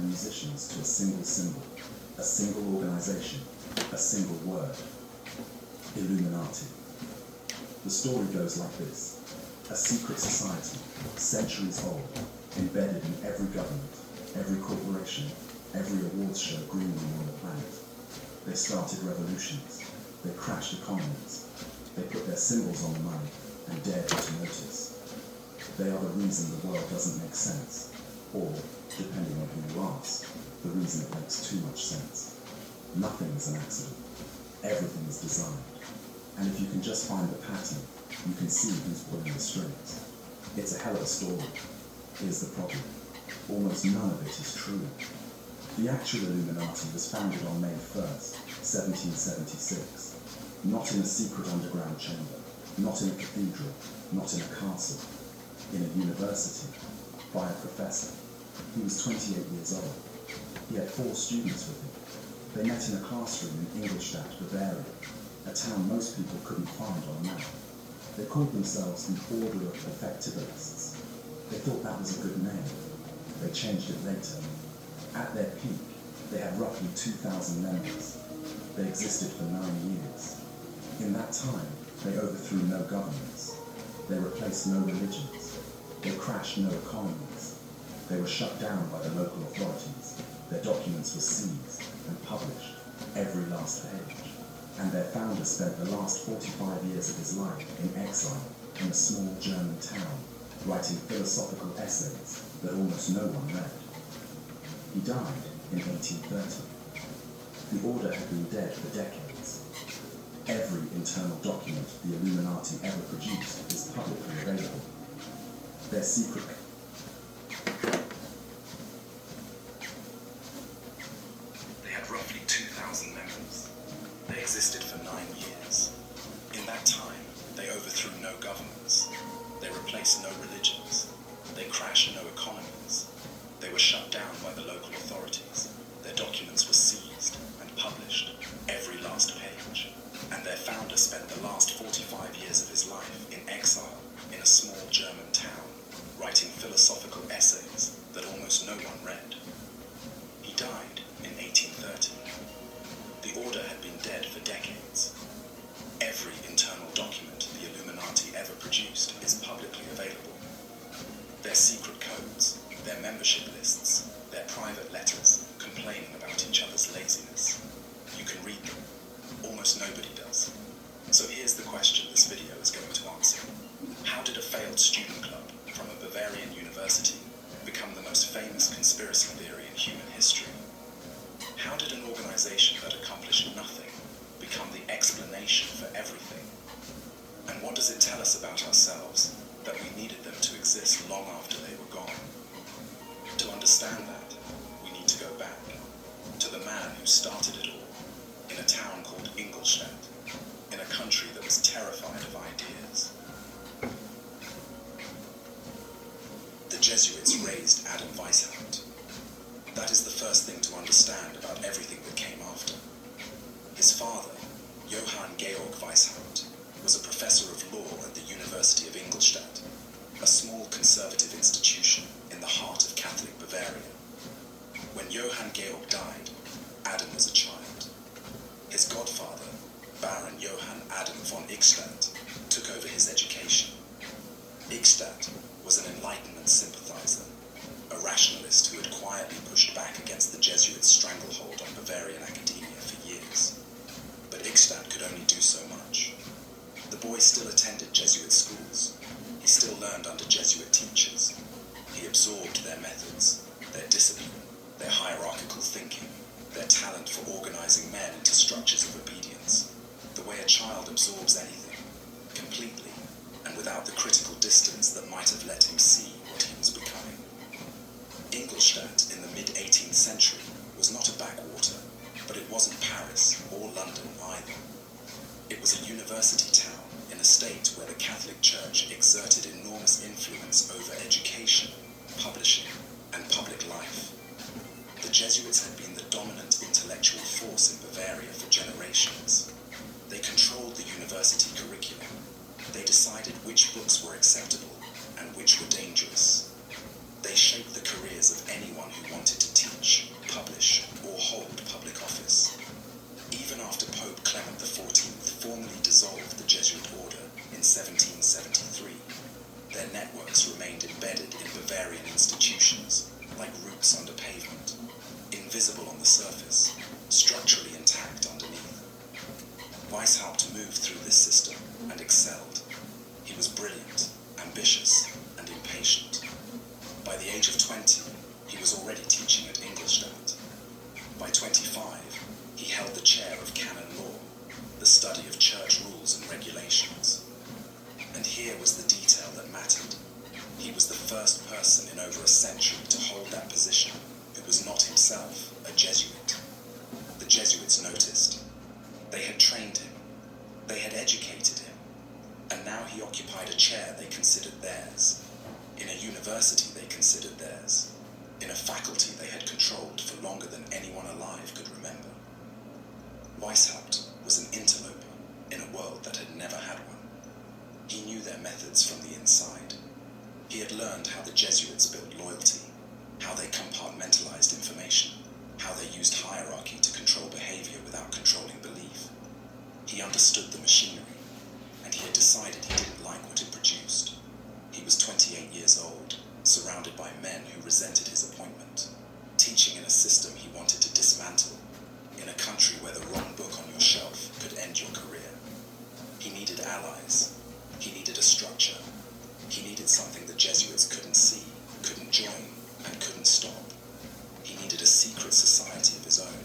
and musicians to a single symbol, a single organization, a single word: Illuminati. The story goes like this. A secret society, centuries old, embedded in every government, every corporation, every awards show green room on the planet. They started revolutions. They crashed economies. They put their symbols on the money and dared you to notice. They are the reason the world doesn't make sense, or, depending on who you ask, the reason it makes too much sense. Nothing is an accident. Everything is designed. And if you can just find the pattern, you can see who's pulling the strings. It's a hell of a story. Here's the problem. Almost none of it is true. The actual Illuminati was founded on May 1st, 1776. Not in a secret underground chamber, not in a cathedral, not in a castle. In a university, by a professor. He was 28 years old. He had 4 students with him. They met in a classroom in Ingolstadt, Bavaria, a town most people couldn't find on a map. They called themselves the Order of Perfectibilists. They thought that was a good name. They changed it later. At their peak, they had roughly 2,000 members. They existed for 9 years. In that time, they overthrew no governments. They replaced no religions. They crashed no economies. They were shut down by the local authorities. Their documents were seized and published, every last page. And their founder spent the last 45 years of his life in exile in a small German town, writing philosophical essays that almost no one read. He died in 1830. The order had been dead for decades. Every internal document the Illuminati ever produced is publicly available. Their secret... They had roughly 2,000 members. They existed for 9 years. In that time, they overthrew no governments. They replaced no religions. They crashed no economies. They were shut down by the local authorities. Their documents were seized and published, every last page. And their founder spent the last 45 years of his life in exile in a small German town, writing philosophical essays that almost no one read. He died in 1830. The order had been dead for decades. Every internal document the Illuminati ever produced is publicly available. Their secret codes, their membership lists, their private letters complaining about each other's laziness. You can read them. Almost nobody does. So here's the question this video is going to answer. How did a failed student club from a Bavarian university become the most famous conspiracy theory in human history? How did an organization that accomplished nothing become the explanation for everything? And what does it tell us about ourselves that we needed them to exist long after they were gone? To understand that, we need to go back to the man who started it all, in a town called Ingolstadt, in a country that was terrified of ideas. The Jesuits raised Adam Weishaupt. That is the first thing to understand about everything that came after. His father, Johann Georg Weishaupt, was a professor of law at the University of Ingolstadt, a small conservative institution in the heart of Catholic Bavaria. When Johann Georg died, Adam was a child. His godfather, Baron Johann Adam von Ickstadt, took over his education. Ickstadt was an Enlightenment sympathizer, a rationalist who had quietly pushed back against the Jesuits' stranglehold on Bavarian academia for years. But Ickstadt could only do so much. The boy still attended Jesuit schools. He still learned under Jesuit teachers. He absorbed their methods, their discipline, their hierarchical thinking, their talent for organizing men into structures of obedience, the way a child absorbs anything, completely, and without the critical distance that might have let him see invisible on the surface, structurally intact underneath. Weishaupt moved through this system and excelled. He was brilliant, ambitious, and impatient. By the age of 20, he was already teaching at Ingolstadt. By 25, he held the chair of canon law, the study of church rules and regulations. And here was the detail that mattered. He was the first person in over a century to hold that position who was not himself a Jesuit. The Jesuits noticed. They had trained him. They had educated him. And now he occupied a chair they considered theirs. In a university they considered theirs. In a faculty they had controlled for longer than anyone alive could remember. Weishaupt was an interloper in a world that had never had one. He knew their methods from the inside. He had learned how the Jesuits built loyalty, how they compartmentalized information, how they used hierarchy to control behavior without controlling belief. He understood the machinery, and he had decided he didn't like what it produced. He was 28 years old, surrounded by men who resented his appointment, teaching in a system he wanted to dismantle, in a country where the wrong book on your shelf could end your career. He needed allies. He needed a structure. He needed something the Jesuits couldn't see, couldn't join, and couldn't stop. He needed a secret society of his own.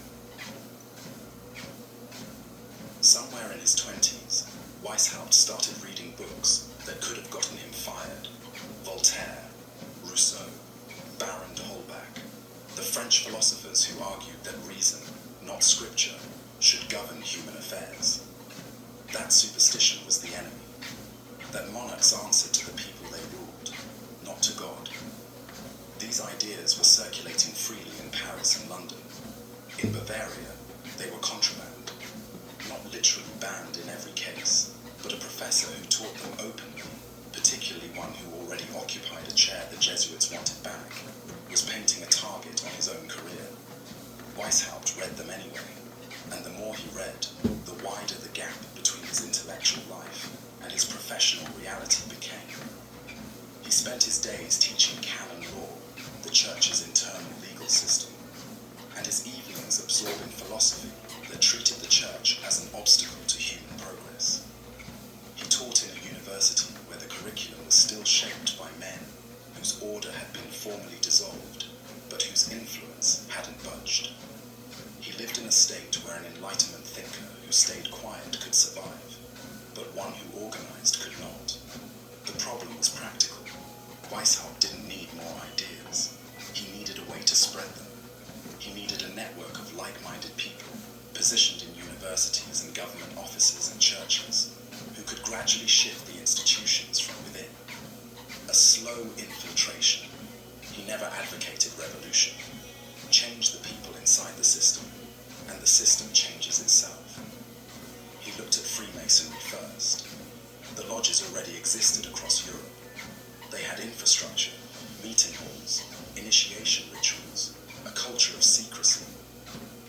Somewhere in his 20s, Weishaupt started reading books that could have gotten him fired. Voltaire, Rousseau, Baron de Holbach, the French philosophers who argued that reason, not scripture, should govern human affairs. That superstition was the enemy. That monarchs answered to the people they ruled, not to God. These ideas were circulating freely in Paris and London. In Bavaria, they were contraband, not literally banned in every case, but a professor who taught them openly, particularly one who already occupied a chair the Jesuits wanted back, was painting a target on his own career. Weishaupt read them anyway, and the more he read, the wider the gap between his intellectual life and his professional reality became. He spent his days teaching canon law, the church's internal legal system, and his evenings absorbing philosophy that treated the church as an obstacle to human progress. He taught in a university where the curriculum was still shaped by men whose order had been formally dissolved, but whose influence hadn't budged. He lived in a state where an Enlightenment thinker who stayed quiet could survive, but one who organized could not. The problem was practical. Weishaupt didn't need more ideas. He needed a way to spread them. He needed a network of like-minded people, positioned in universities and government offices and churches, who could gradually shift the institutions from within. A slow infiltration. He never advocated revolution. Change the people inside the system, and the system changes itself. He looked at Freemasonry first. The lodges already existed across Europe. They had infrastructure, meeting halls, initiation rituals, a culture of secrecy.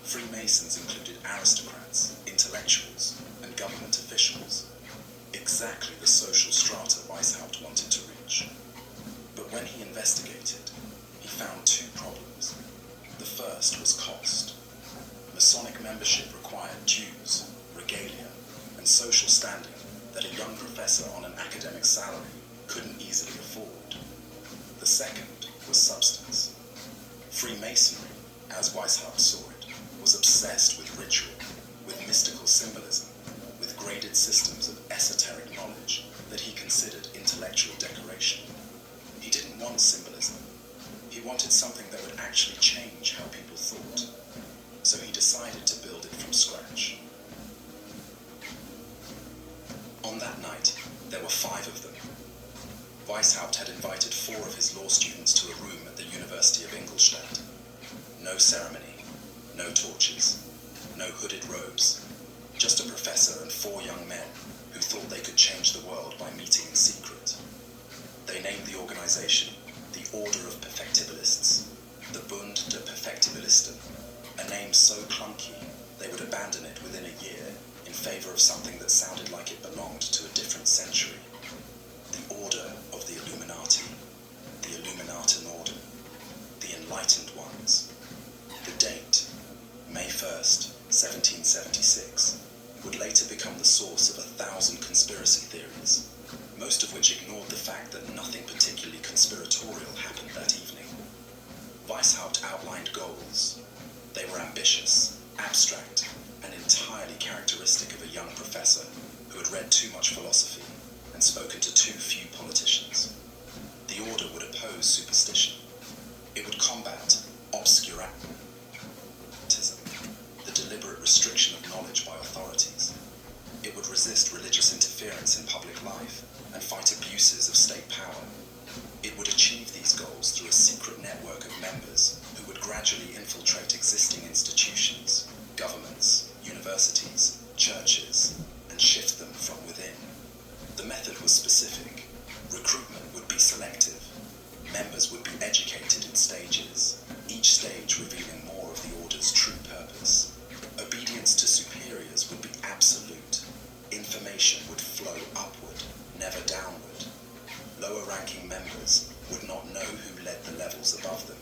Freemasons included aristocrats, intellectuals, and government officials. Exactly the social strata Weishaupt wanted to reach. But when he investigated, he found two problems. The first was cost. Masonic membership required dues, regalia, and social standing that a young professor on an academic salary couldn't easily afford. The second was substance. Freemasonry, as Weishaupt saw it, was obsessed with ritual, with mystical symbolism, with graded systems of esoteric knowledge that he considered intellectual decoration. He didn't want symbolism. He wanted something that would actually change how people thought. So he decided to build it from scratch. On that night, there were 5 of them. Weishaupt had invited 4 of his law students to a room at the University of Ingolstadt. No ceremony, no torches, no hooded robes, just a professor and 4 young men who thought they could change the world by meeting in secret. They named the organization the Order of Perfectibilists, the Bund der Perfektibilisten, a name so clunky they would abandon it within a year in favor of something that sounded like it belonged to a different century. The Order of the Illuminati, the Illuminaten Order, the Enlightened Ones. The date 1776, would later become the source of 1,000 conspiracy theories, most of which ignored the fact that nothing particularly conspiratorial happened that evening. Weishaupt outlined goals. They were ambitious, abstract, and entirely characteristic of a young professor who had read too much philosophy and spoken to too few politicians. The order would oppose superstition. It would combat obscurantism, the deliberate restriction of knowledge by authorities. It would resist religious interference in public life and fight abuses of state power. It would achieve these goals through a secret network of members who would gradually infiltrate existing institutions, governments, universities, churches, and shift them from within. The method was specific. Recruitment would be selective. Members would be educated in stages, each stage revealing more of the order's true purpose. Obedience to superiors would be absolute. Information would flow upward, never downward. Lower-ranking members would not know who led the levels above them.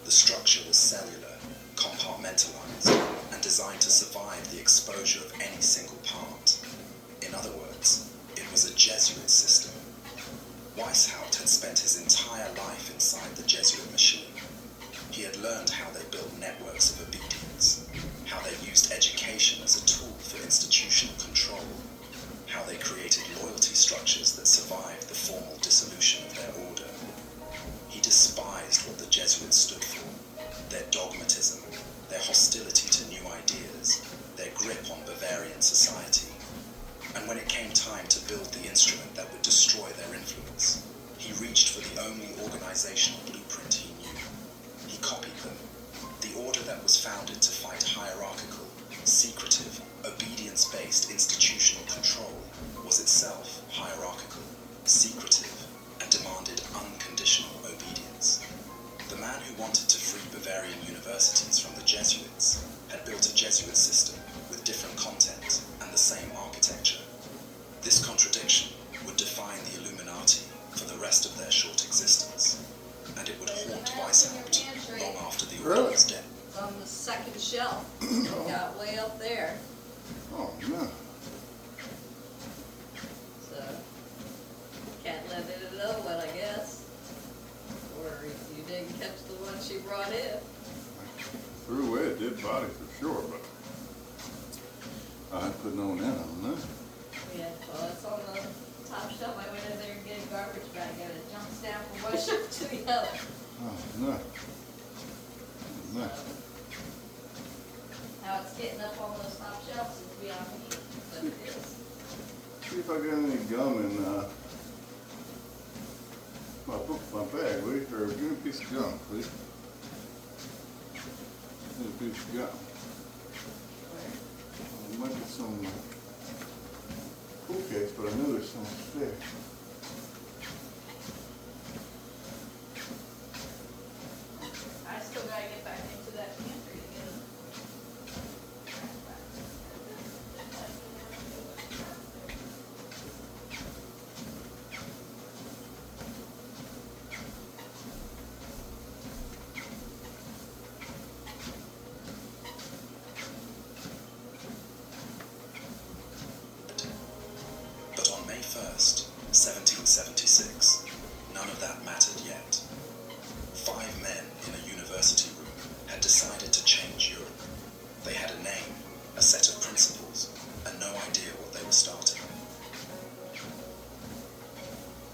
The structure was cellular, compartmentalized, and designed to survive the exposure of any single part. In other words, it was a Jesuit system. Weishaupt had spent his entire life inside the Jesuit machine. He had learned how they built networks of obedience, how they used education as a tool for institutional control, how they created loyalty structures that survived the formal dissolution of their order. He despised what the Jesuits stood for, their dogmatism, their hostility to new ideas, their grip on Bavarian society. And when it came time to build the instrument that would destroy their influence, he reached for the only organizational blueprint he knew. He copied them. The order that was founded to fight hierarchical, secretive, obedience-based institutional control was itself hierarchical, secretive, and demanded unconditional obedience. The man who wanted to free Bavarian universities from the Jesuits had built a Jesuit system with different content and the same architecture. This contradiction would define the Illuminati for the rest of their short existence, and it would haunt Weishaupt long after the order was dead. It's on the second shelf. Got way up there. Oh, no. So, can't let it know what I guess. Or if you didn't catch the one she brought in. Threw away a dead body for sure, but I ain't putting on that on that. Yeah, well, it's on the top shelf. I went in there and get a garbage bag and it jumps down from one shelf to the other. Oh, no. No. How it's getting up on those top shelves is beyond me, but it is. See if I got any gum in my bag, will you? Or give me a piece of gum, please. Give me a piece of gum. There might be some pool cakes, but I know there's some there. I still gotta get back into that pantry to get them. But on May 1st, 1776, none of that mattered yet. 5 men in a university room had decided to change Europe. They had a name, a set of principles, and no idea what they were starting.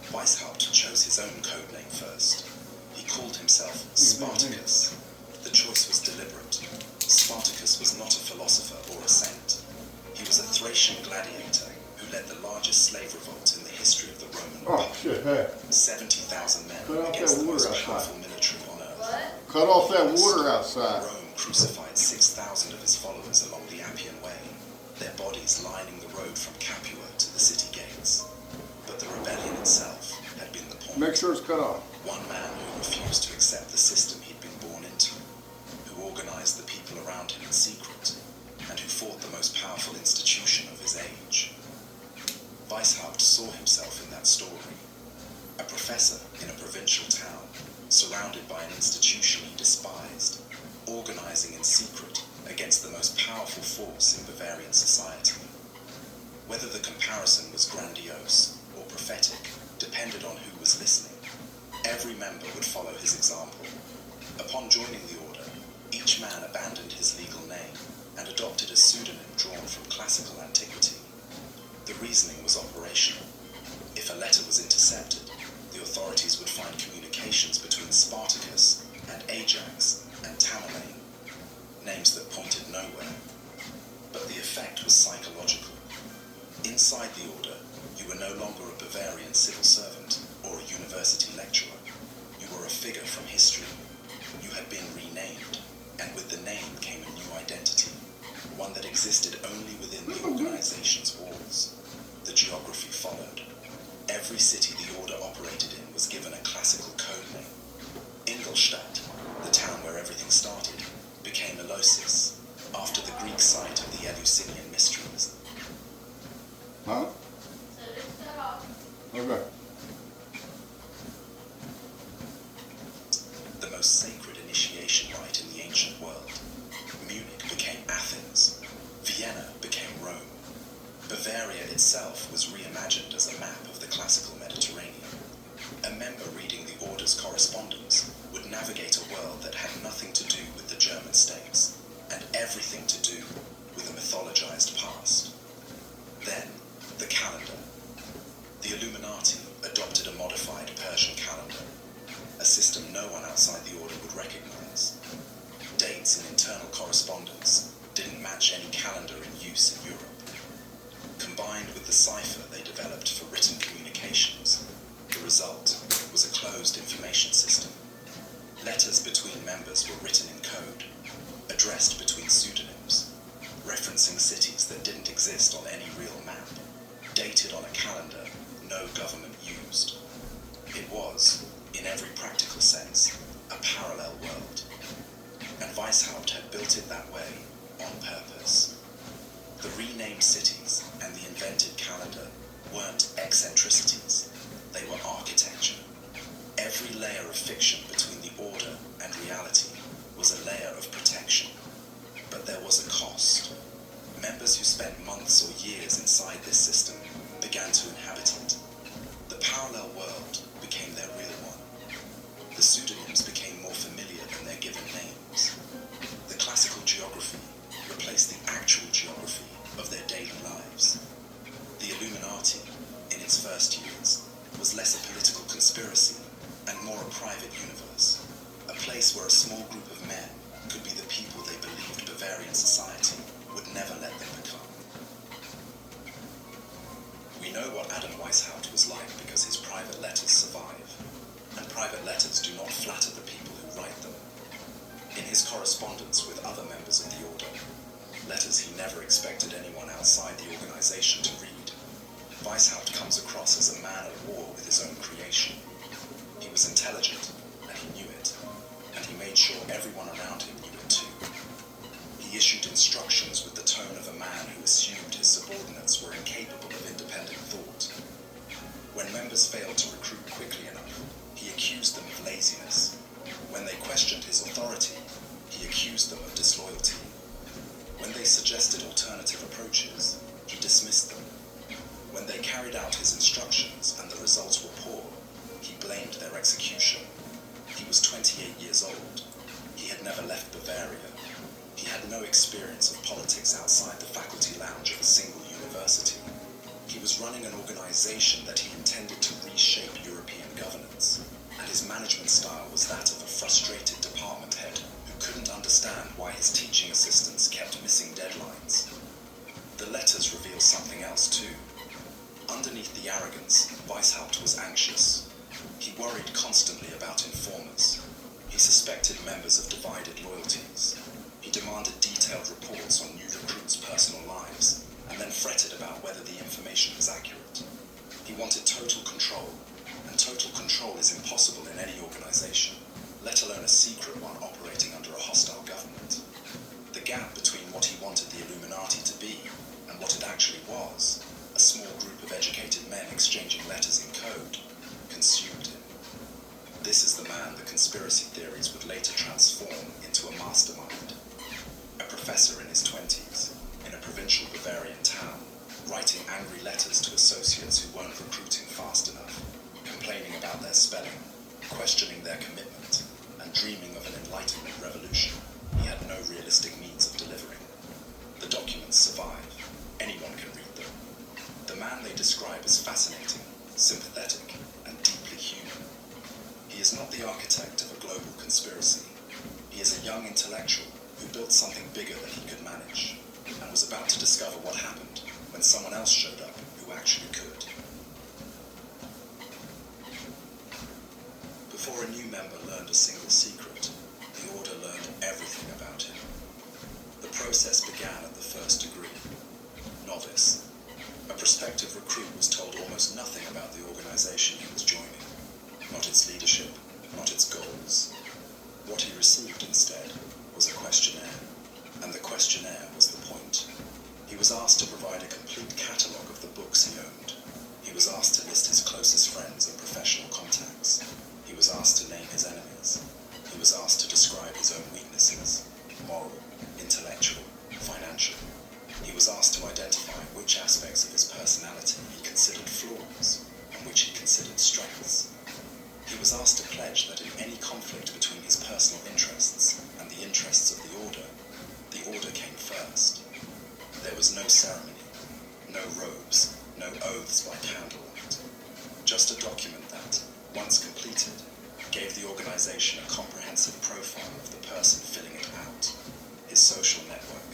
Weishaupt chose his own code name first. He called himself Spartacus. The choice was deliberate. Spartacus was not a philosopher or a saint. He was a Thracian gladiator who led the largest slave revolt in the history of the Roman Oh, Republic. shit, hey. 70,000 men Cut off against that the water most outside. powerful military on earth. What? Cut off that water outside. Rome crucified 6,000 of his followers along the Appian Way, their bodies lining the road from Capua to the city gates. But the rebellion itself had been the point. Make sure it's cut off. One man who refused to accept the system he'd been born into, who organized the people around him in secret, and who fought the most powerful institution of his age. Weishaupt saw himself in that story. A professor in a provincial town, surrounded by an institution he despised, organizing in secret against the most powerful force in Bavarian society. Whether the comparison was grandiose or prophetic depended on who was listening. Every member would follow his example. Upon joining the order, each man abandoned his legal name and adopted a pseudonym drawn from classical antiquity. The reasoning was operational. If a letter was intercepted, the authorities would find communications between Spartacus and Ajax and Tamerlane, names that pointed nowhere. But the effect was psychological. Inside the order, you were no longer a Bavarian civil servant or a university lecturer. You were a figure from history. You had been renamed, and with the name came a new identity, one that existed only within the organization's walls. The geography followed. Every city the order operated in was given a classical code name. Ingolstadt, the town where everything started, became Eleusis, after the Greek site of the Eleusinian Mysteries. Huh? Okay. The most sacred initiation rite in the ancient world. Munich became Athens. Vienna became Rome. Bavaria itself was reimagined as a map of the classical Mediterranean. A member reading the order's correspondence would navigate a world that had nothing to do with the German states, and everything to do with a mythologized past. Then, the calendar. The Illuminati adopted a modified Persian calendar, a system no one outside the order would recognize. Dates in internal correspondence didn't match any calendar in use in Europe. Combined with the cipher they developed for written communications, the result was a closed information system. Letters between members were written in code, addressed between pseudonyms, referencing cities that didn't exist on any real map, dated on a calendar no government used. It was, in every practical sense, a parallel world. And Weishaupt had built it that way on purpose. The renamed cities and the invented calendar weren't eccentricities, they were architecture. Every layer of fiction between the order and reality was a layer of protection. But there was a cost. Members who spent months or years inside this system began to inhabit it. The parallel world became their real one. The pseudonyms became more familiar than their given names. The classical geography replaced the actual geography of their daily lives. The Illuminati, in its first years, was less a political conspiracy and more a private universe, a place where a small group of men could be the people they believed Bavarian society would never let them become. We know what Adam Weishaupt was like because his private letters survive, and private letters do not flatter the people who write them. In his correspondence with other members of the order, letters he never expected anyone outside the organization to read, Weishaupt comes across as a man at war with his own creation. He was intelligent, and he knew it, and he made sure everyone around him knew it too. He issued instructions with the tone of a man who assumed his subordinates were incapable of independent thought. When members failed to recruit quickly enough, he accused them of laziness. When they questioned his authority, he accused them of disloyalty. When they suggested alternative approaches, he dismissed them. When they carried out his instructions and the results were poor, he blamed their execution. He was 28 years old. He had never left Bavaria. He had no experience of politics outside the faculty lounge of a single university. He was running an organization that he intended to reshape European governance, and his management style was that of a frustrated department head who couldn't understand why his teaching assistants kept missing deadlines. The letters reveal something else too. Underneath the arrogance, Weishaupt was anxious. He worried constantly about informers. He suspected members of divided loyalties. He demanded detailed reports on new recruits' personal lives, and then fretted about whether the information was accurate. He wanted total control, and total control is impossible in any organization, let alone a secret one operating under a hostile government. The gap between what he wanted the Illuminati to be and what it actually was, a small group of educated men exchanging letters in code, consumed him. This is the man the conspiracy theories would later transform into a mastermind. A professor in his 20s, in a provincial Bavarian town, writing angry letters to associates who weren't recruiting fast enough, complaining about their spelling, questioning their commitment, and dreaming of an Enlightenment revolution he had no realistic means of delivering. The documents survive. Anyone can read them. The man they describe is fascinating, sympathetic, and deeply human. He is not the architect of a global conspiracy. He is a young intellectual who built something bigger than he could manage, and was about to discover what happened when someone else showed up who actually could. Before a new member learned a single secret, the Order learned everything about him. The process began at the first degree. Novice. A prospective recruit was told almost nothing about the organization he was joining. Not its leadership, not its goals. What he received instead was a questionnaire, and the questionnaire was the point. He was asked to provide a complete catalogue of the books he owned. He was asked to list his closest friends and professional contacts. He was asked to name his enemies. He was asked to describe his own weaknesses, moral, intellectual, financial. He was asked to identify which aspects of his personality he considered flaws and which he considered strengths. He was asked to pledge that in any conflict between his personal interests and the interests of the Order came first. There was no ceremony, no robes, no oaths by candlelight. Just a document that, once completed, gave the organization a comprehensive profile of the person filling it out, his social network,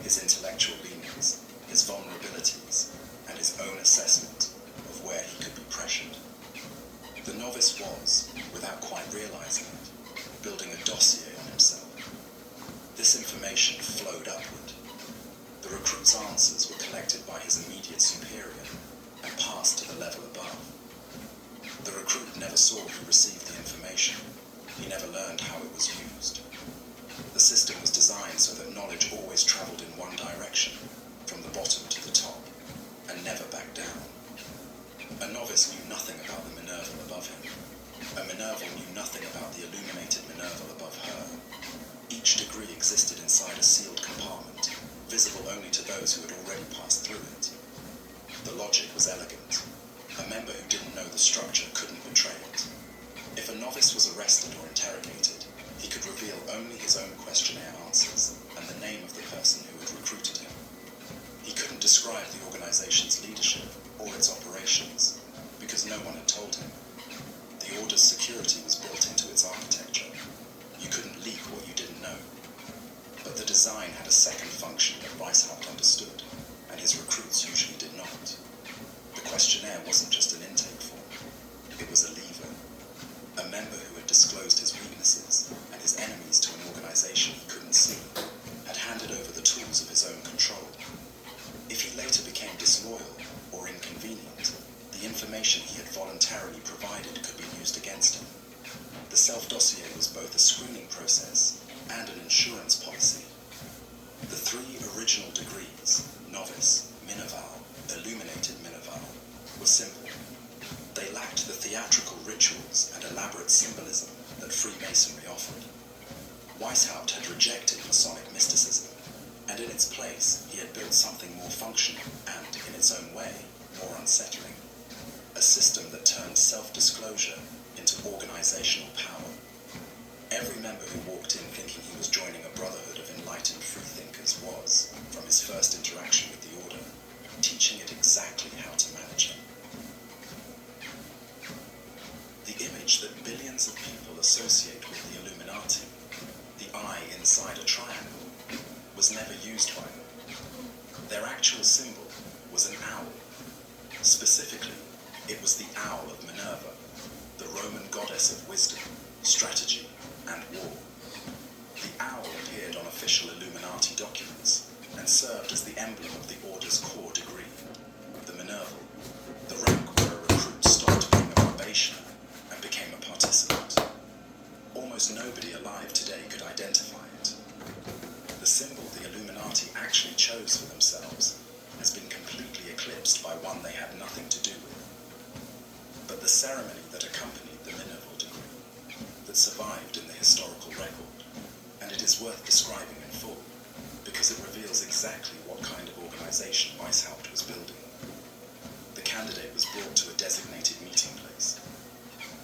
his intellectual leanings, his vulnerabilities, and his own assessment of where he could be pressured. The novice was, without quite realizing it, building a dossier on himself. This information flowed upward. The recruit's answers were collected by his immediate superior and passed to the level above. The recruit never saw who received the information. He never learned how it was used. The system was designed so that knowledge always traveled in one direction, from the bottom to the top, and never back down. A novice knew nothing about the Minerval above him. A Minerval knew nothing about the illuminated Minerval above her. Each degree existed inside a sealed compartment, visible only to those who had already passed through it. The logic was elegant. A member who didn't know the structure couldn't betray it. If a novice was arrested or interrogated, he could reveal only his own questionnaire answers and the name of the person who had recruited him. He couldn't describe the organization's leadership or its operations, because no one had told him. The Order's security was built into its architecture. You couldn't leak what you didn't know. But the design had a second function that Weishaupt understood, and his recruits usually did not. The questionnaire wasn't just an intake form. It was a lever. A member who had disclosed his weaknesses and his enemies to an organization he couldn't see had handed over the tools of his own control. If he later became disloyal or inconvenient, the information he had voluntarily provided could be used against him. The self-dossier was both a screening process and an insurance policy. The three original degrees, Novice, Minerval, Illuminated Minerval, were simple. They lacked the theatrical rituals and elaborate symbolism that Freemasonry offered. Weishaupt had rejected Masonic mysticism, and in its place he had built something more functional and, in its own way, more unsettling. A system that turned self-disclosure into organizational power. Every member who walked in thinking he was joining a brotherhood of enlightened freethinkers was, from his first interaction with the Order, teaching it exactly how to manage him. The image that billions of people associate with the Illuminati, the eye inside a triangle, was never used by them. Their actual symbol was an owl. Specifically, it was the owl of Minerva, the Roman goddess of wisdom, strategy, and war. The owl appeared on official Illuminati documents and served as the emblem of the Order's core degree, the Minerval, the rank where a recruit stopped being a probationer and became a participant. Almost nobody alive today could identify it. The symbol the Illuminati actually chose for themselves has been completely eclipsed by one they had nothing to do with. But the ceremony that accompanied the Minerval degree, that survived in the historical record, and it is worth describing in full, because because it reveals exactly what kind of organization Weishaupt was building. The candidate was brought to a designated meeting place.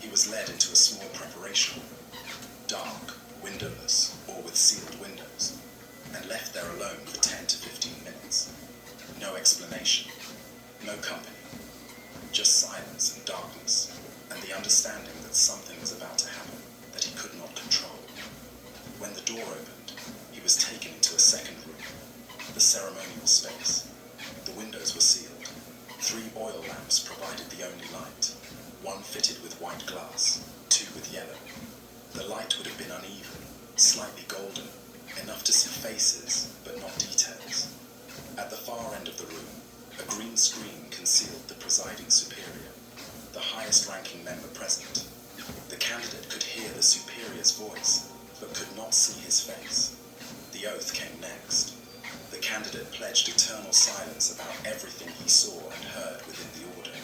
He was led into a small preparation room, dark, windowless, or with sealed windows, and left there alone for 10 to 15 minutes. No explanation, no company, just silence and darkness, and the understanding that something was about to happen that he could not control. When the door opened, he was taken into a second room, the ceremonial space. The windows were sealed. 3 oil lamps provided the only light, 1 fitted with white glass, 2 with yellow. The light would have been uneven, slightly golden, enough to see faces, but not details. At the far end of the room, a green screen concealed the presiding superior, the highest-ranking member present. The candidate could hear the superior's voice, but could not see his face. The oath came next. The candidate pledged eternal silence about everything he saw and heard within the order.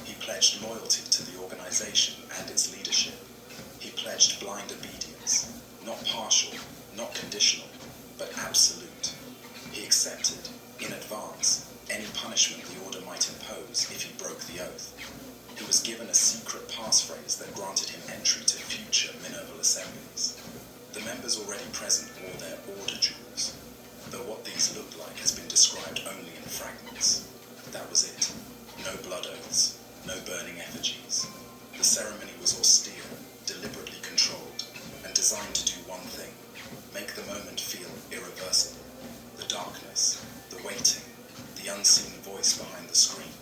He pledged loyalty to the organization and its leadership. He pledged blind obedience, not partial, not conditional, but absolute. He accepted, in advance, any punishment the order might impose if he broke the oath. He was given a secret passphrase that granted him entry to future Minerval assemblies. The members already present wore their order jewels, though what these looked like has been described only in fragments. That was it. No blood oaths, no burning effigies. The ceremony was austere, deliberately controlled, and designed to do one thing: make the moment feel irreversible. The darkness, the waiting, the unseen voice behind the screen,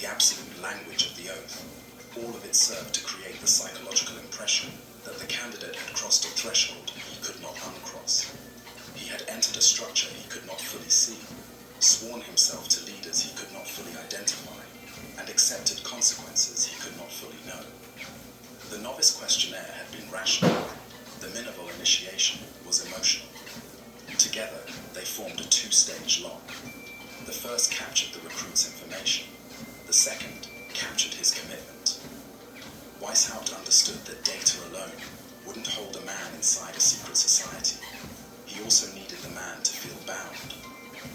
the absolute language of the oath, all of it served to create the psychological impression that the candidate had crossed a threshold he could not uncross. He had entered a structure he could not fully see, sworn himself to leaders he could not fully identify, and accepted consequences he could not fully know. The novice questionnaire had been rational. The Minerval initiation was emotional. Together, they formed a 2-stage lock. The first captured the recruit's information. The second captured his commitment. Weishaupt understood that data alone wouldn't hold a man inside a secret society. He also needed the man to feel bound,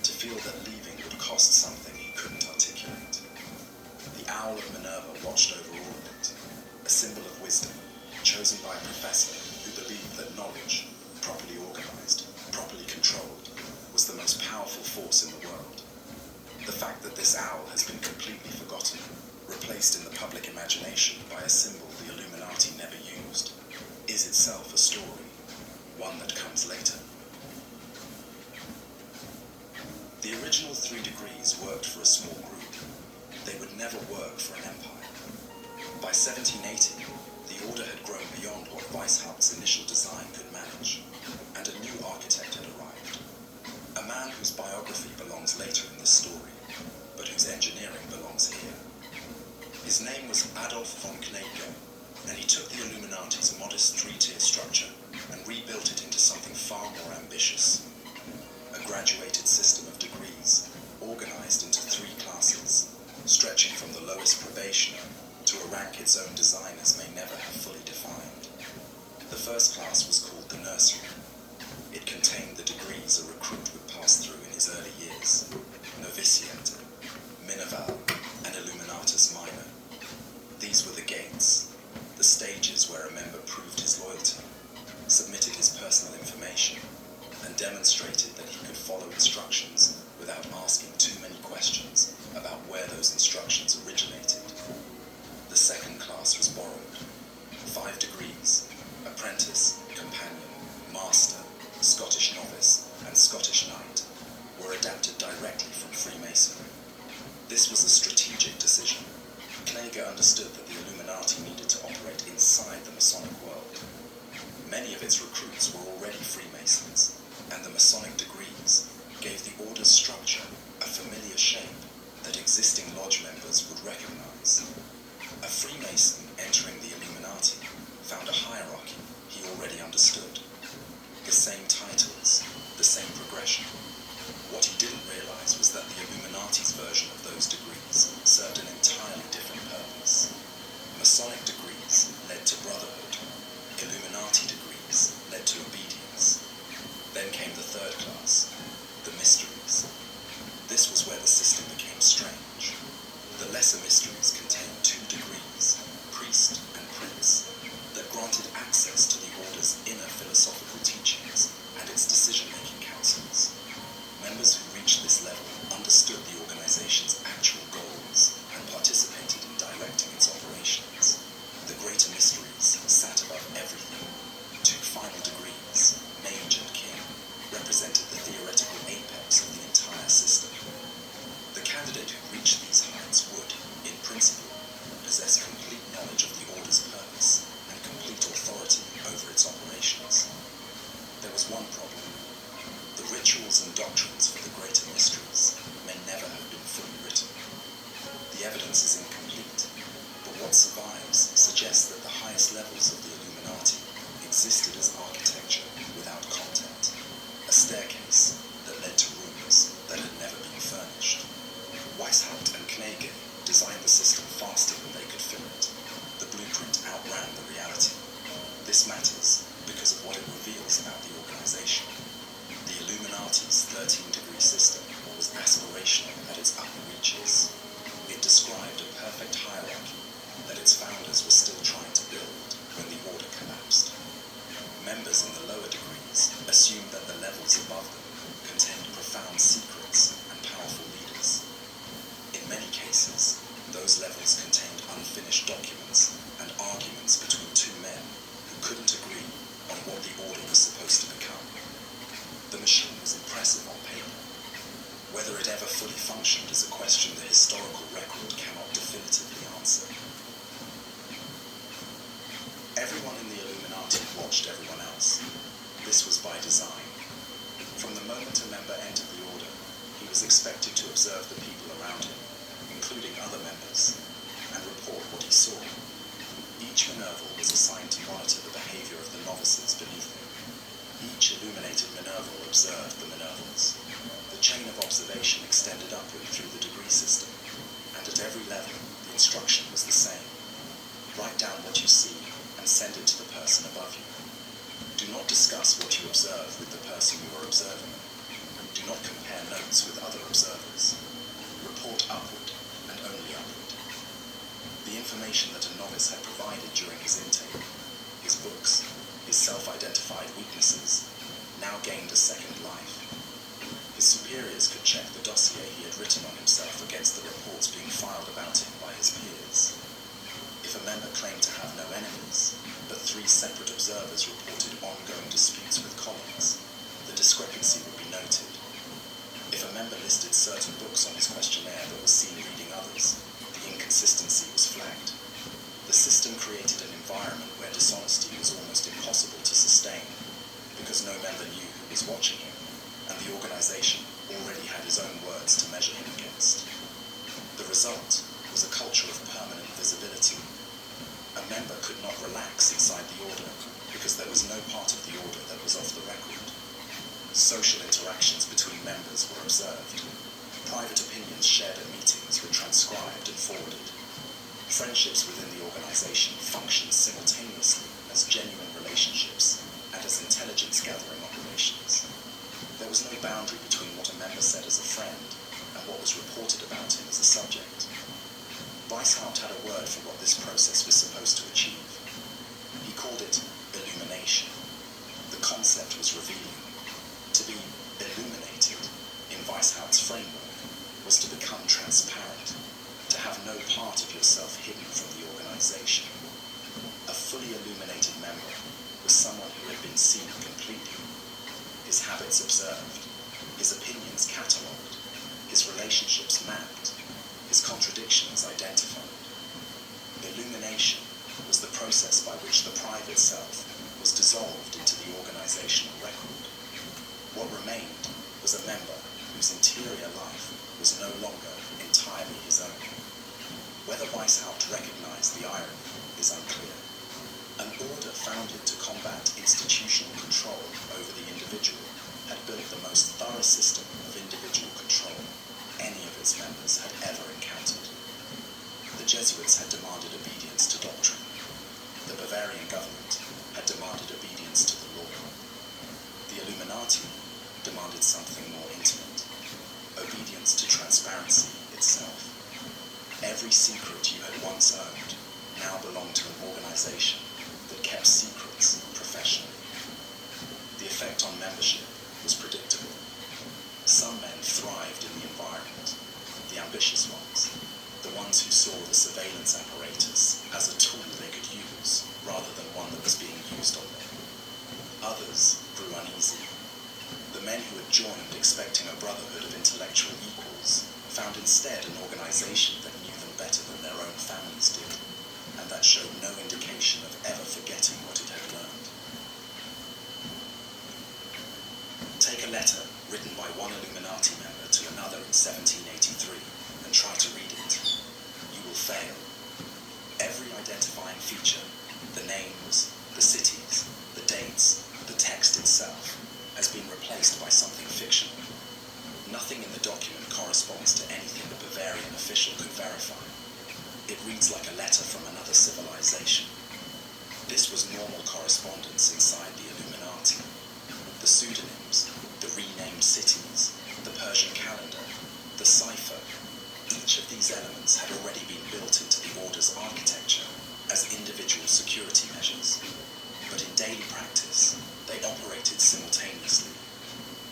to feel that leaving would cost something he couldn't articulate. The Owl of Minerva watched over all of it, a symbol of wisdom, chosen by a professor who believed that knowledge, properly organized, properly controlled, was the most powerful force in the world. The fact that this owl has been completely forgotten, replaced in the public imagination by a symbol the Illuminati never used, is itself a story, one that comes later. The original 3 degrees worked for a small group. They would never work for an empire. By 1780, the order had grown beyond what Weishaupt's initial design could manage, and a new architect had arrived. A man whose biography belongs later in this story, but whose engineering belongs here. His name was Adolf von Knebke, and he took the Illuminati's modest 3-tier structure and rebuilt it into something far more ambitious. A graduated system of degrees, organized into 3 classes, stretching from the lowest probationer to a rank its own designers may never have fully defined. The first class was called the nursery. It contained the degrees a recruit would pass through in his early years: novitiate, Minerval, and Illuminatus Minor. These were the gates, the stages where a member proved his loyalty, submitted his personal information, and demonstrated that he could follow instructions without asking too many questions about where those instructions originated. The second class was borrowed. 5 degrees: apprentice, companion, master, Scottish novice, and Scottish knight, were adapted directly from Freemasonry. This was a strategic decision. Knebke understood that the Illuminati needed to operate inside the Masonic world. Many of its recruits were already Freemasons, and the Masonic degrees gave the order's structure a familiar shape that existing lodge members would recognize. A Freemason entering the Illuminati found a hierarchy he already understood. The same titles, the same progression. What he didn't realize was that the Illuminati's version of those degrees served an entirely different purpose. Masonic degrees led to brotherhood. Illuminati degrees led to obedience. Then came the third class, the one problem. The rituals and doctrines for the greater mysteries may never have been fully written. The evidence is incomplete, but what survives suggests that the highest levels of the Illuminati existed as architecture without content, a staircase that led to rooms that had never been furnished. Weishaupt and Knege designed the system faster than they could fill it. The blueprint outran the reality. This matters because of what it reveals about the organization. The Illuminati's 13-degree system was aspirational at its upper reaches. It described a perfect hierarchy that its founders were still trying to build when the order collapsed. Members in the lower degrees assumed that the levels above them contained profound secrets and powerful leaders. In many cases, those levels contained unfinished documents and arguments between two men who couldn't agree on what the order was supposed to become. The machine was impressive on paper. Whether it ever fully functioned is a question the historical record cannot definitively answer. Everyone in the Illuminati watched everyone else. This was by design. From the moment a member entered the order, he was expected to observe the people around him, including other members, and report what he saw. Each Minerval was assigned to monitor the behavior of the novices beneath him. Each illuminated Minerval observed the Minervals. The chain of observation extended upward through the degree system, and at every level, the instruction was the same. Write down what you see and send it to the person above you. Do not discuss what you observe with the person you are observing. Do not compare notes with other observers. Report upward and only upward. The information that a novice had provided during his intake, his books, his self-identified weaknesses, now gained a second life. His superiors could check the dossier he had written on himself against the reports being filed about him by his peers. If a member claimed to have no enemies, but 3 separate observers reported ongoing disputes with colleagues, the discrepancy would be noted. If a member listed certain books on his questionnaire but was seen reading others, the inconsistency was flagged. The system created an environment where dishonesty was almost impossible to sustain, because no member knew who was watching him, and the organization already had his own words to measure him against. The result was a culture of permanent visibility. A member could not relax inside the order because there was no part of the order that was off the record. Social interactions between members were observed. Private opinions shared at meetings were transcribed and forwarded. Friendships within the organization functioned simultaneously as genuine relationships and as intelligence-gathering operations. There was no boundary between what a member said as a friend and what was reported about him as a subject. Weishaupt had a word for what this process was supposed to achieve. He called it illumination. The concept was revealing. To be illuminated, in Weishaupt's framework, was to become transparent, to have no part of yourself hidden from the organization. A fully illuminated member was someone who had been seen completely, his habits observed, his opinions catalogued, his relationships mapped, his contradictions identified. Illumination was the process by which the private self was dissolved into the organizational record. What remained was a member whose interior life was no longer entirely his own. Whether Weishaupt recognized the irony is unclear. An order founded to combat institutional control over the individual had built the most thorough system of individual control any of its members had ever encountered. The Jesuits had demanded obedience to doctrine. The Bavarian government had demanded obedience to the law. The Illuminati demanded something more intimate, obedience to transparency itself. Every secret you had once owned now belonged to an organization that kept secrets professionally. The effect on membership was predictable. Some men thrived in the environment, the ambitious ones, the ones who saw the surveillance apparatus as a tool they could use rather than one that was being used on them. Others grew uneasy. The men who had joined expecting a brotherhood of intellectual equals found instead an organization that knew them better than their own families did, and that showed no indication of ever forgetting what it had learned. in 1783 and try to read it, you will fail. Every identifying feature, the names, the cities, the dates, the text itself, has been replaced by something fictional. Nothing in the document corresponds to anything the Bavarian official could verify. It reads like a letter from another civilization. This was normal correspondence inside the Illuminati. The pseudonyms, the renamed cities, the Persian calendar, the cipher, each of these elements had already been built into the Order's architecture as individual security measures. But in daily practice, they operated simultaneously.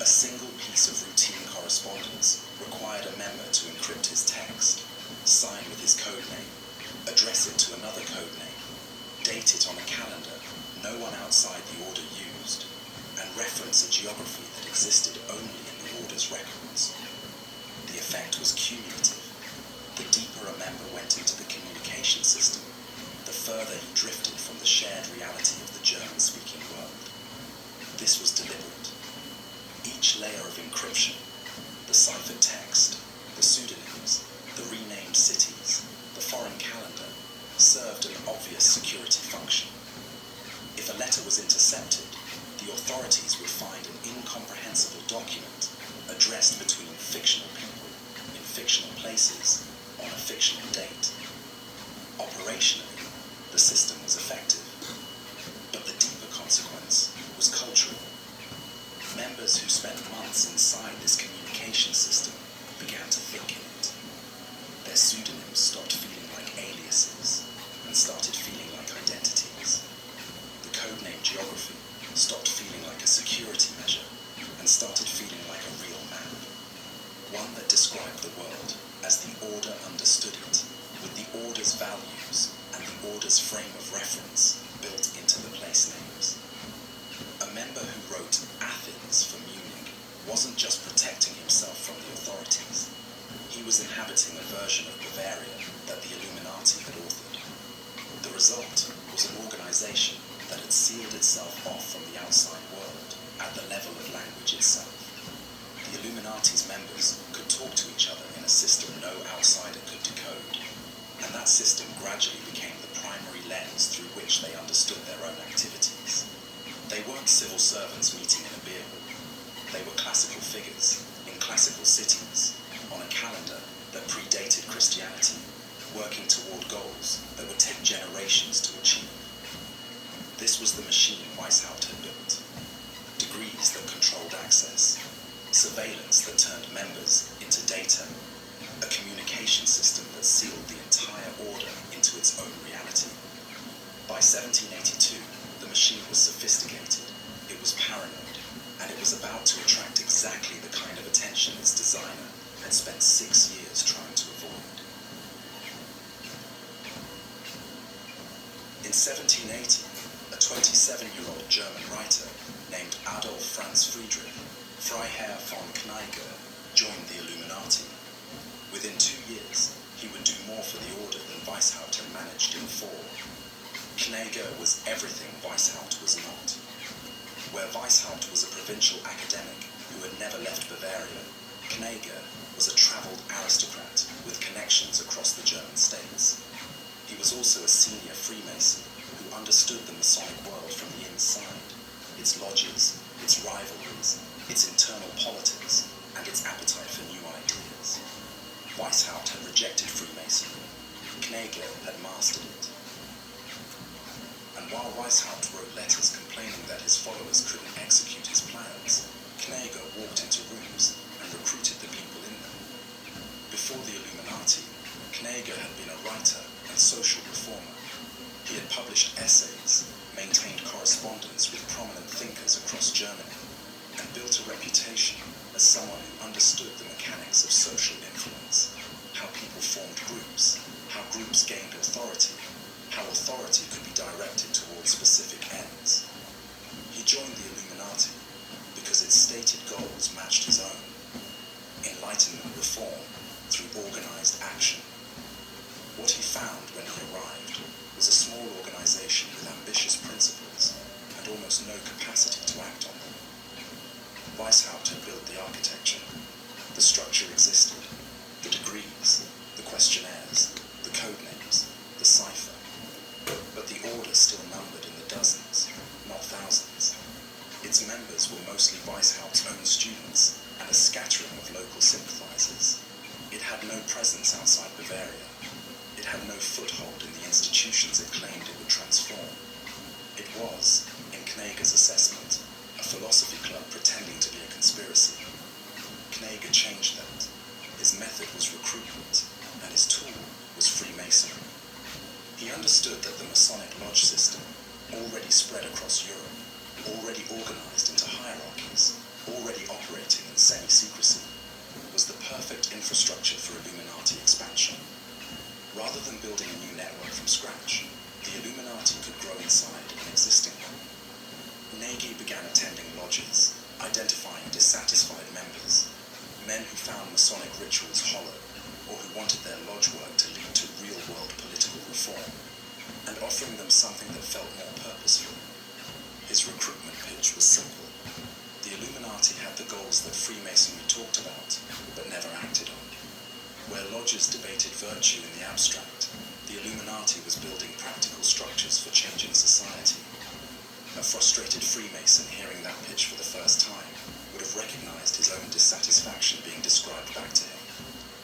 A single piece of routine correspondence required a member to encrypt his text, sign with his code name, address it to another code name, date it on a calendar no one outside the Order used, and reference a geography that existed only in the Order's records. The effect was cumulative. The deeper a member went into the communication system, the further he drifted from the shared reality of the German-speaking world. This was deliberate. Each layer of encryption, the ciphered text, the pseudonyms, the renamed cities, the foreign calendar, served an obvious security function. If a letter was intercepted, the authorities would find an incomprehensible document addressed between fictional people in fictional places on a fictional date. Operationally, the system was effective, but the deeper consequence was cultural. Members who spent months inside this communication system began to think in it. Their pseudonyms stopped feeling like aliases and started feeling like identities. The codename geography stopped feeling like a security measure and started feeling like a real map. One that described the world as the Order understood it, with the Order's values and the Order's frame of reference built into the place names. A member who wrote Athens for Munich wasn't just protecting himself from the authorities. He was inhabiting a version of Bavaria that the Illuminati had authored. The result was an organization that had sealed itself off from the outside world at the level of language itself. The Illuminati's members could talk to each other in a system no outsider could decode, and that system gradually became the primary lens through which they understood their own activities. They weren't civil servants meeting in a beer hall. They were classical figures in classical cities on a calendar that predated Christianity, working toward goals that would take generations to achieve. This was the machine Weishaupt had built. Degrees that controlled access, surveillance that turned members into data, a communication system that sealed the entire Order into its own reality. By 1782, the machine was sophisticated, it was paranoid, and it was about to attract exactly the kind of attention its designer had spent 6 years trying to avoid. In 1780, a 27-year-old German writer named Adolf Franz Friedrich, Freiherr von Kneiger, joined the Illuminati. Within 2 years, he would do more for the Order than Weishaupt had managed in 4. Kneiger was everything Weishaupt was not. Where Weishaupt was a provincial academic who had never left Bavaria, Kneiger was a travelled aristocrat with connections across the German states. He was also a senior Freemason who understood the Masonic world from the inside, its lodges, its rivalries, its internal politics, and its appetite for new ideas. Weishaupt had rejected Freemasonry. Kneiger had mastered it. And while Weishaupt wrote letters complaining that his followers couldn't execute his plans, Kneiger walked into rooms and recruited the people in them. Before the Illuminati, Kneiger had been a writer and social reformer. He had published essays, maintained correspondence with prominent thinkers across Germany, and built a reputation as someone who understood the mechanics of social influence, how people formed groups, how groups gained authority, how authority could be directed towards specific ends. He joined the Illuminati because its stated goals matched his own: enlightenment reform through organized action. What he found when he arrived was a small organization with ambitious principles and almost no capacity to act on them. Weishaupt had built the architecture. The structure existed. The degrees, the questionnaires, the code names, the cipher. But the order still numbered in the dozens, not thousands. Its members were mostly Weishaupt's own students and a scattering of local sympathizers. It had no presence outside Bavaria. It had no foothold in the institutions it claimed it would transform. It was, in Knäger's assessment, a philosophy club pretending to be a conspiracy. Knäger changed that. His method was recruitment, and his tool was Freemasonry. He understood that the Masonic lodge system, already spread across Europe, already organized into hierarchies, already operating in semi-secrecy, was the perfect infrastructure for Illuminati expansion. Rather than building a new network from scratch, the Illuminati could grow inside an existing one. Knäger began attending lodges, identifying dissatisfied members, men who found Masonic rituals hollow, or who wanted their lodge work to lead to real-world political reform, and offering them something that felt more purposeful. His recruitment pitch was simple. The Illuminati had the goals that Freemasonry talked about, but never acted on. Where lodges debated virtue in the abstract, the Illuminati was building practical structures for changing society. A frustrated Freemason hearing that pitch for the first time would have recognized his own dissatisfaction being described back to him,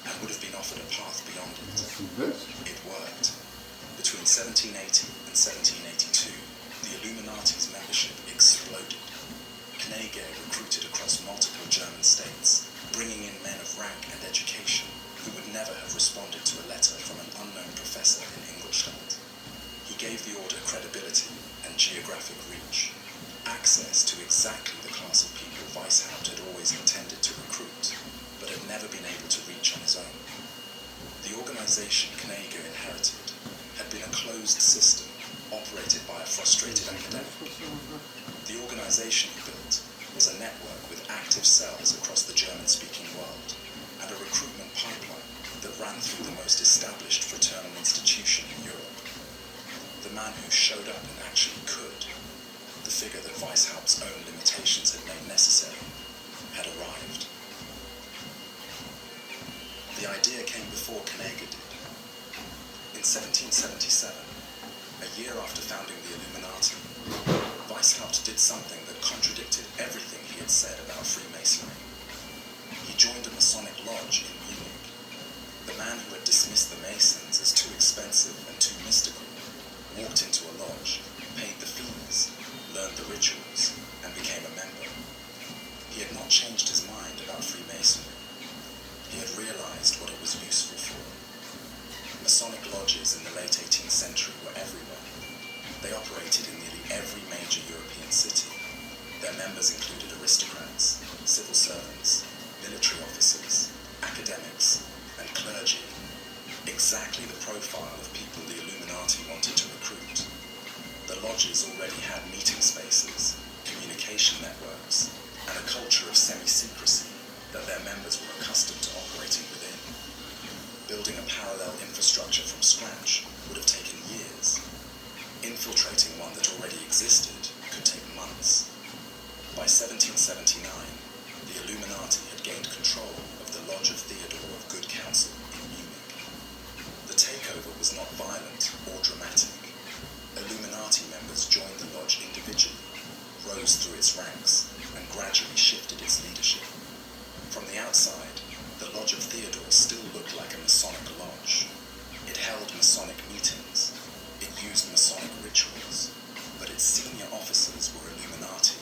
and would have been offered a path beyond it. It worked. Between 1780 and 1782, the Illuminati's membership exploded. Knäger recruited across multiple German states, bringing in men of rank and education who would never have responded to a letter from an unknown professor in Ingolstadt. He gave the order credibility and geographic reach, access to exactly the class of people Weishaupt had always intended to recruit, but had never been able to reach on his own. The organization Knäger inherited had been a closed system operated by a frustrated academic. The organization he built was a network with active cells across the German-speaking world and a recruitment pipeline that ran through the most established fraternal institution in Europe. The man who showed up and actually could, the figure that Weishaupt's own limitations had made necessary, had arrived. The idea came before Knäger did. In 1777, a year after founding the Illuminati, Weishaupt did something that contradicted everything he had said about Freemasonry. He joined a Masonic lodge in Munich. The man who had dismissed the Masons as too expensive and too mystical walked into a lodge, paid the fees, learned the rituals, and became a member. He had not changed his mind about Freemasonry. He had realized what it was useful for. Masonic lodges in the late 18th century were everywhere. They operated in nearly every major European city. Their members included aristocrats, civil servants, military officers, academics, and clergy. Exactly the profile of people the Illuminati wanted to recruit. The lodges already had meeting spaces, communication networks, and a culture of semi-secrecy that their members were accustomed to operating within. Building a parallel infrastructure from scratch would have taken years. Infiltrating one that already existed could take months. By 1779, the Illuminati had gained control of the Lodge of Theodore of Good Counsel in Munich. The takeover was not violent or dramatic. Illuminati members joined the lodge individually, rose through its ranks, and gradually shifted its leadership. From the outside, the Lodge of Theodore still looked like a Masonic lodge. It held Masonic meetings. It used Masonic rituals. But its senior officers were Illuminati.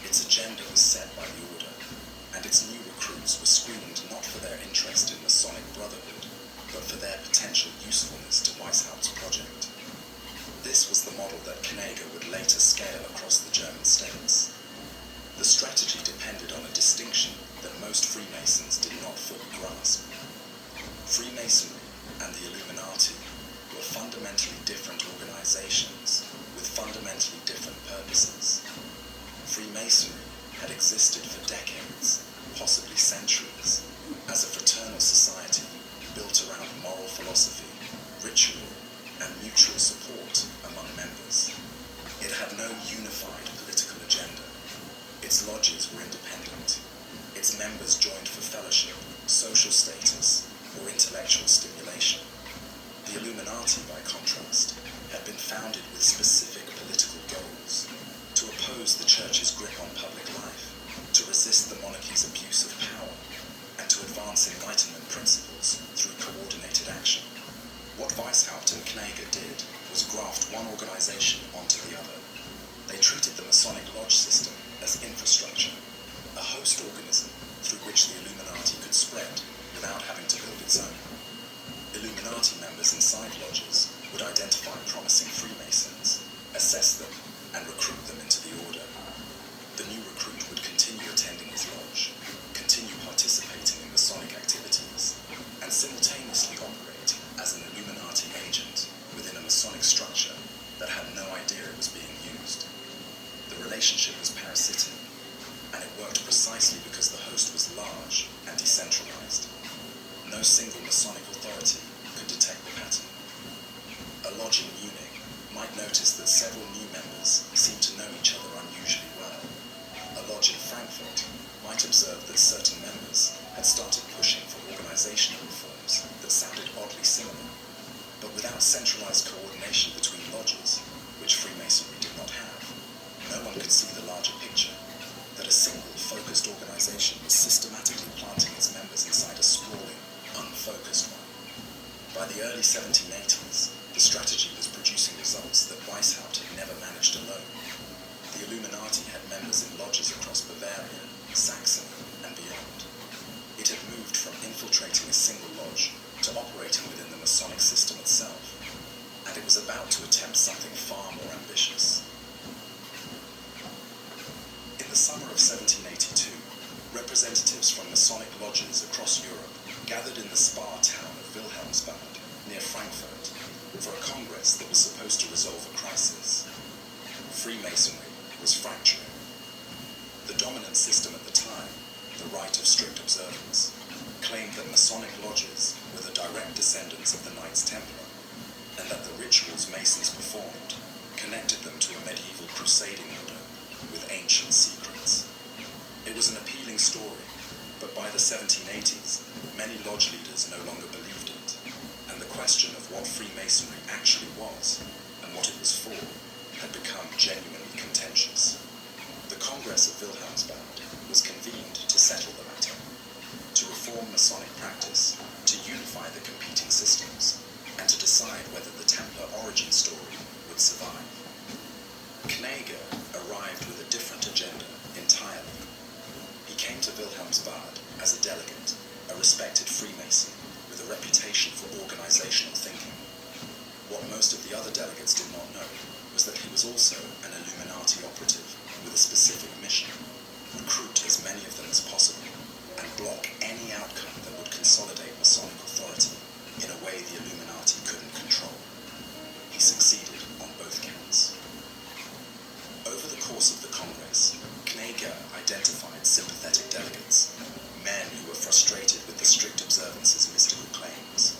Its agenda was set by the order, and its new recruits were screened not for their interest in Masonic Brotherhood, but for their potential usefulness to Weishaupt's project. This was the model that Knäger would later scale across the German states. The strategy depended on a distinction that most Freemasons did not fully grasp. Freemasonry and the Illuminati were fundamentally different organizations with fundamentally different purposes. Freemasonry had existed for decades, possibly centuries, as a fraternal society built around moral philosophy, ritual, and mutual support among members. It had no unified political agenda. Its lodges were independent. Its Its members joined for fellowship, social status, or intellectual stimulation. The Illuminati, by contrast, had been founded with specific political goals: to oppose the church's grip on public life, to resist the monarchy's abuse of power, and to advance Enlightenment principles through coordinated action. What Weishaupt and Knäger did was graft one organization onto the other. They treated the Masonic Lodge system as infrastructure, a host organism through which the Illuminati could spread without having to build its own. Illuminati members inside lodges would identify promising Freemasons, assess them, and recruit them into the order. The new recruit would continue attending his lodge, continue participating in Masonic activities, and simultaneously operate as an Illuminati agent within a Masonic structure that had no idea it was being used. The relationship was parasitic, and it worked precisely because the host was large and decentralized. No single Masonic authority could detect the pattern. A lodge in Munich might notice that several new members seemed to know each other unusually well. A lodge in Frankfurt might observe that certain members had started pushing for organizational reforms that sounded oddly similar, but without centralized coordination between lodges, which Freemasonry did not have. No one could see the larger picture, that a single, focused organization was systematically planting its members inside a sprawling, unfocused one. By the early 1780s, the strategy was producing results that Weishaupt had never managed alone. The Illuminati had members in lodges across Bavaria, Saxony, and beyond. It had moved from infiltrating a single lodge to operating within the Masonic system itself, and it was about to attempt something far more ambitious. In the summer of 1782, representatives from Masonic lodges across Europe gathered in the spa town of Wilhelmsbad, near Frankfurt, for a congress that was supposed to resolve a crisis. Freemasonry was fracturing. The dominant system at the time, the rite of strict observance, claimed that Masonic lodges were the direct descendants of the Knights Templar, and that the rituals Masons performed connected them to a medieval crusading order with ancient secrets. It was an appealing story, but by the 1780s, many lodge leaders no longer believed it, and the question of what Freemasonry actually was and what it was for had become genuinely contentious. The Congress of Wilhelmsbad was convened to settle the matter, to reform Masonic practice, to unify the competing systems, and to decide whether the Templar origin story would survive. Knäger arrived with a different agenda entirely. He came to Wilhelmsbad as a delegate, a respected Freemason with a reputation for organizational thinking. What most of the other delegates did not know was that he was also an Illuminati operative with a specific mission: recruit as many of them as possible and block any outcome that would consolidate Masonic authority in a way the Illuminati couldn't control. He succeeded on both counts. Over the course of the Congress, Knäger identified sympathetic delegates, men who were frustrated with the strict observance's mystical claims,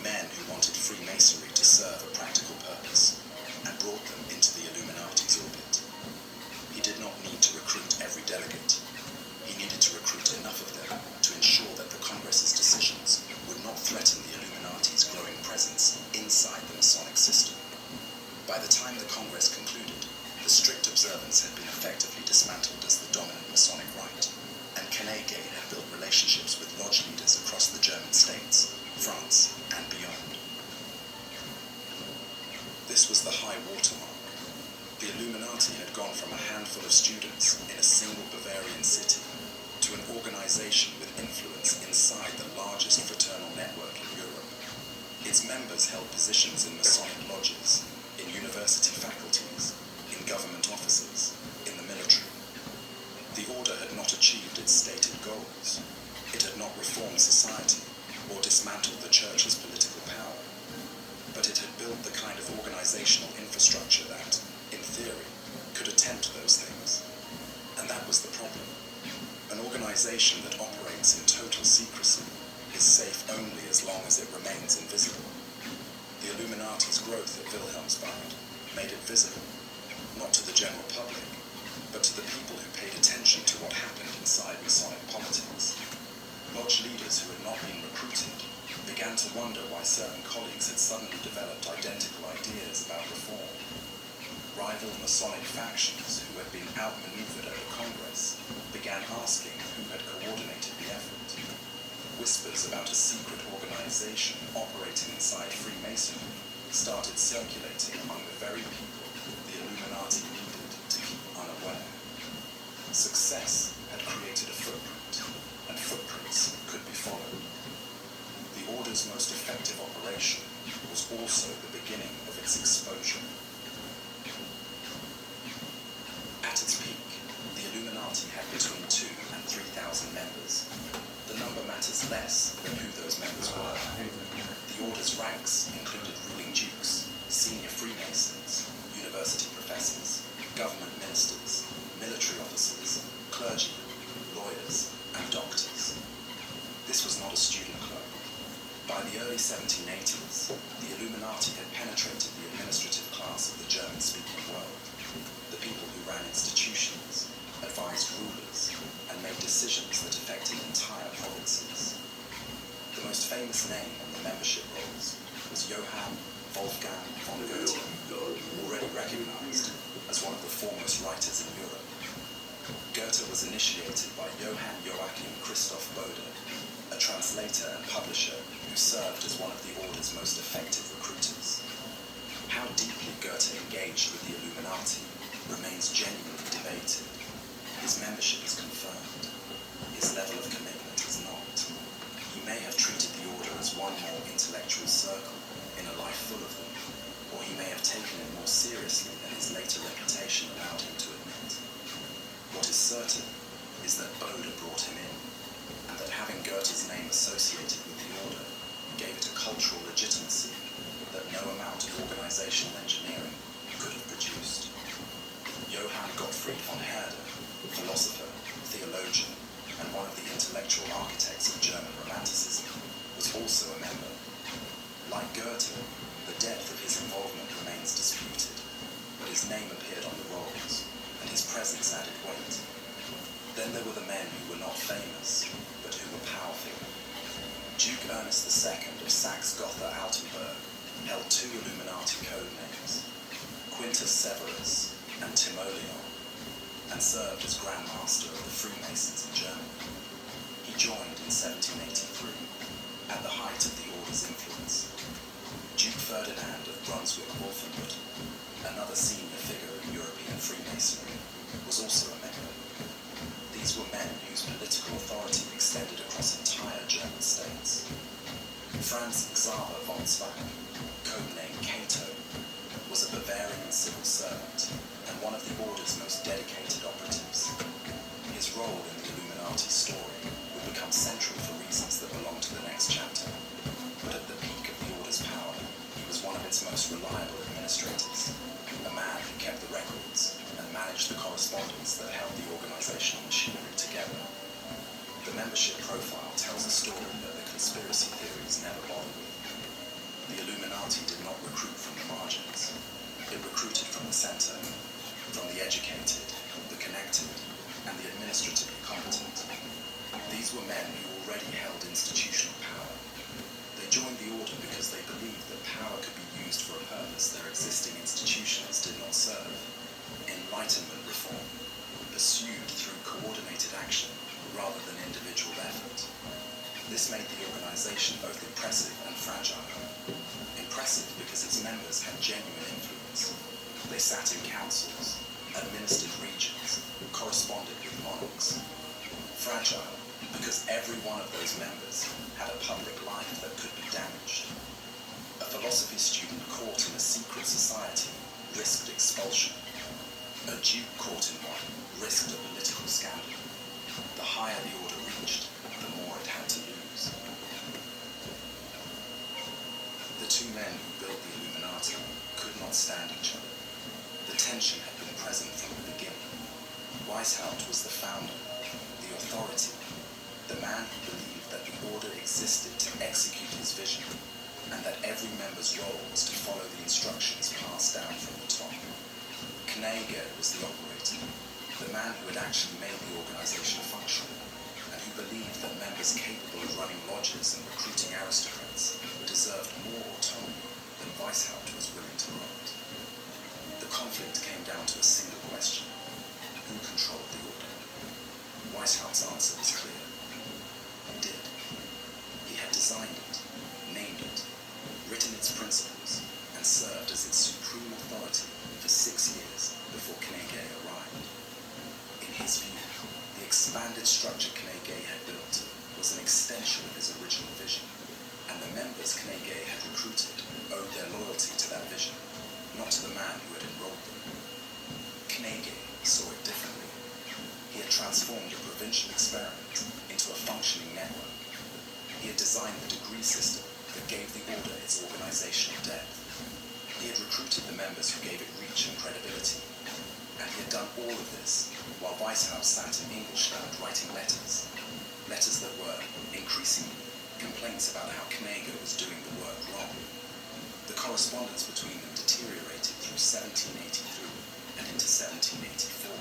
men who wanted Freemasonry to serve a practical purpose, and brought them into the Illuminati's orbit. He did not need to recruit every delegate. He needed to recruit enough of them to ensure that the Congress's decisions would not threaten the Illuminati's growing presence inside the Masonic system. By the time the Congress concluded, the strict observance had been effectively dismantled as the dominant Masonic rite, and Knäger had built relationships with lodge leaders across the German states, France, and beyond. This was the high watermark. The Illuminati had gone from a handful of students in a single Bavarian city to an organization with influence inside the largest fraternal network in Europe. Its members held positions in Masonic lodges, in university faculties, in government offices, in the military. The order had not achieved its stated goals. It had not reformed society or dismantled the church's political power. But it had built the kind of organizational infrastructure that, in theory, could attempt those things. And that was the problem. An organization that operates in total secrecy is safe only as long as it remains invisible. The Illuminati's growth at Wilhelmsbad made it visible, not to the general public, but to the people who paid attention to what happened inside Masonic politics. to wonder why certain colleagues had suddenly developed identical ideas about reform. Rival Masonic factions who had been outmaneuvered at the Congress began asking who had coordinated the effort. Whispers about a secret organization operating inside Freemasonry started circulating among the very people the Illuminati needed to keep unaware. Success had created a footprint, and footprints could be followed. The Order's most effective operation was also the beginning of its exposure. At its peak, the Illuminati had between 2,000 and 3,000 members. The number matters less than who those members were. The Order's ranks included ruling dukes, senior Freemasons, university professors, government ministers, military officers, clergy, lawyers, and doctors. This was not a student club. By the early 1780s, the Illuminati had penetrated the administrative class of the German-speaking world. The people who ran institutions, advised rulers, and made decisions that affected entire provinces. The most famous name on the membership rolls was Johann Wolfgang von Goethe, already recognized as one of the foremost writers in Europe. Goethe was initiated by Johann Joachim Christoph Bode, a translator and publisher who served as one of the Order's most effective recruiters. How deeply Goethe engaged with the Illuminati remains genuinely debated. His membership is confirmed. His level of commitment is not. He may have treated the Order as one more intellectual circle in a life full of them, or he may have taken it more seriously than his later reputation allowed him to admit. What is certain is that Bode brought him in, and that having Goethe's name associated with the Order gave it a cultural legitimacy that no amount of organizational engineering could have produced. Johann Gottfried von Herder, philosopher, theologian, and one of the intellectual architects of German Romanticism, was also a member. Like Goethe, the depth of his involvement remains disputed, but his name appeared on the rolls, and his presence added weight. Then there were the men who were not famous, but who were powerful. Duke Ernest II of Saxe-Gotha-Altenburg held 2 Illuminati code names, Quintus Severus and Timoleon, and served as Grand Master of the Freemasons in Germany. He joined in 1783, at the height of the Order's influence. Duke Ferdinand of Brunswick-Wolfenbüttel, another senior figure in European Freemasonry, was also a member. These were men whose political authority extended across entire German states. Franz Xaver von Zwack, codenamed Cato, was a Bavarian civil servant and one of the Order's most dedicated operatives. His role in the Illuminati story would become central for reasons that belong to the next chapter, but at the peak of the Order's power, he was one of its most reliable administrators, a man who kept the records and managed the correspondence that held the organizational machinery together. The membership profile tells a story that the conspiracy theories never bothered with. The Illuminati did not recruit from the margins. It recruited from the center, from the educated, the connected, and the administratively competent. These were men who already held institutional power. They joined the Order because they believed that power could be used for a purpose their existing institutions did not serve. Enlightenment reform, pursued through coordinated action rather than individual effort. This made the organization both impressive and fragile. Impressive because its members had genuine influence. They sat in councils, administered regions, corresponded with monarchs. Fragile because every one of those members had a public life that could be damaged. A philosophy student caught in a secret society risked expulsion. A duke caught in one risked a political scandal. The higher the Order reached, the more it had to lose. The 2 men who built the Illuminati could not stand each other. The tension had been present from the beginning. Weishaupt was the founder, the authority, the man who believed that the Order existed to execute his vision, and that every member's role was to follow the instructions passed down from the top. Knäger was the operator, the man who had actually made the organization functional, and who believed that members capable of running lodges and recruiting aristocrats deserved more autonomy than Weishaupt was willing to grant. The conflict came down to a single question: who controlled the order? Weishaupt's answer was clear. He did. He had designed it, named it, written its principles, and served as its supreme authority for 6 years before Knege arrived. In his view, the expanded structure Knege had built was an extension of his original vision, and the members Knege had recruited owed their loyalty to that vision, not to the man who had enrolled them. Knege saw it differently. He had transformed a provincial experiment into a functioning network. He had designed the degree system that gave the order its organizational depth. He had recruited the members who gave it reach and credibility. And he had done all of this while Weishaupt sat in Ingolstadt writing letters. Letters that were, increasingly, complaints about how Knege was doing the work wrong. The correspondence between them deteriorated through 1783 and into 1784.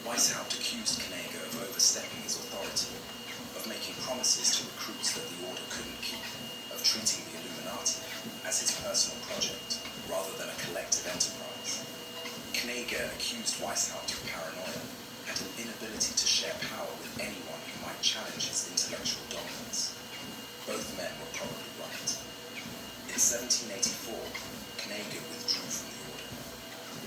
Weishaupt accused Knege of overstepping his authority, of making promises to recruits that the order couldn't keep, of treating the Illuminati as his personal project rather than a collective enterprise. Knege accused Weishaupt of paranoia and an inability to share power with anyone who might challenge his intellectual dominance. Both men were probably right. In 1784, Knege withdrew from the order.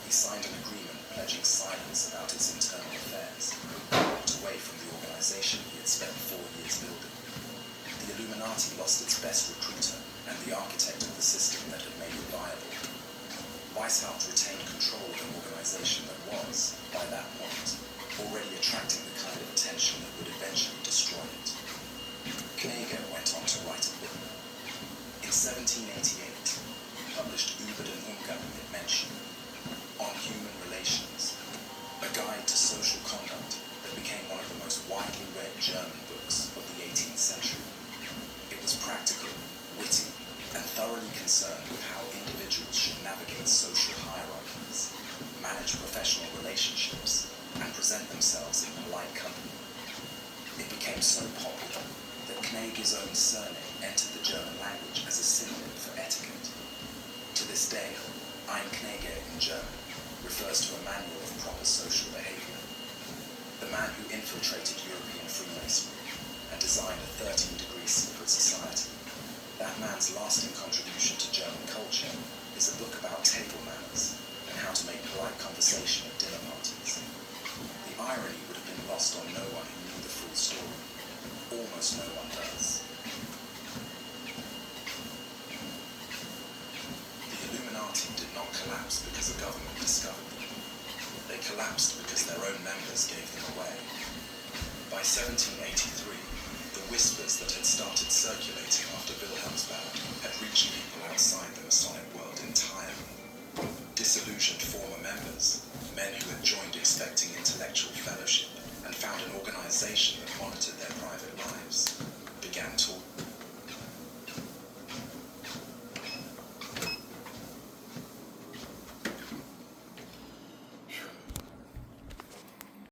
He signed an agreement pledging silence about its internal affairs, and walked away from the organization he had spent 4 years building. The Illuminati lost its best recruiter and the architect of the system that had made it viable. Weishaupt retained control of an organization that was, by that point, already attracting the kind of attention that would eventually destroy it. Knege went on to write a book. In 1788, he published Über den Umgang mit Menschen, On Human Relations, a guide to social conduct that became one of the most widely read German books of the 18th century. It was practical, witty, and thoroughly concerned with how individuals should navigate social hierarchies, manage professional relationships, and present themselves in polite company. It became so popular that Knege's own surname entered the German language as a synonym for etiquette. To this day, Ein Knege in German refers to a manual of proper social behavior. The man who infiltrated European Freemasonry and designed a 13-degree secret society. That man's lasting contribution to German culture is a book about table manners and how to make polite conversation at dinner parties. The irony would have been lost on no one who knew the full story. Almost no one does. The Illuminati did not collapse because the government discovered them. They collapsed because their own members gave them away. By 1783, the whispers that had started circulating after Wilhelmsbad had reached people outside the Masonic world entirely. Disillusioned former members, men who had joined expecting intellectual fellowship and found an organization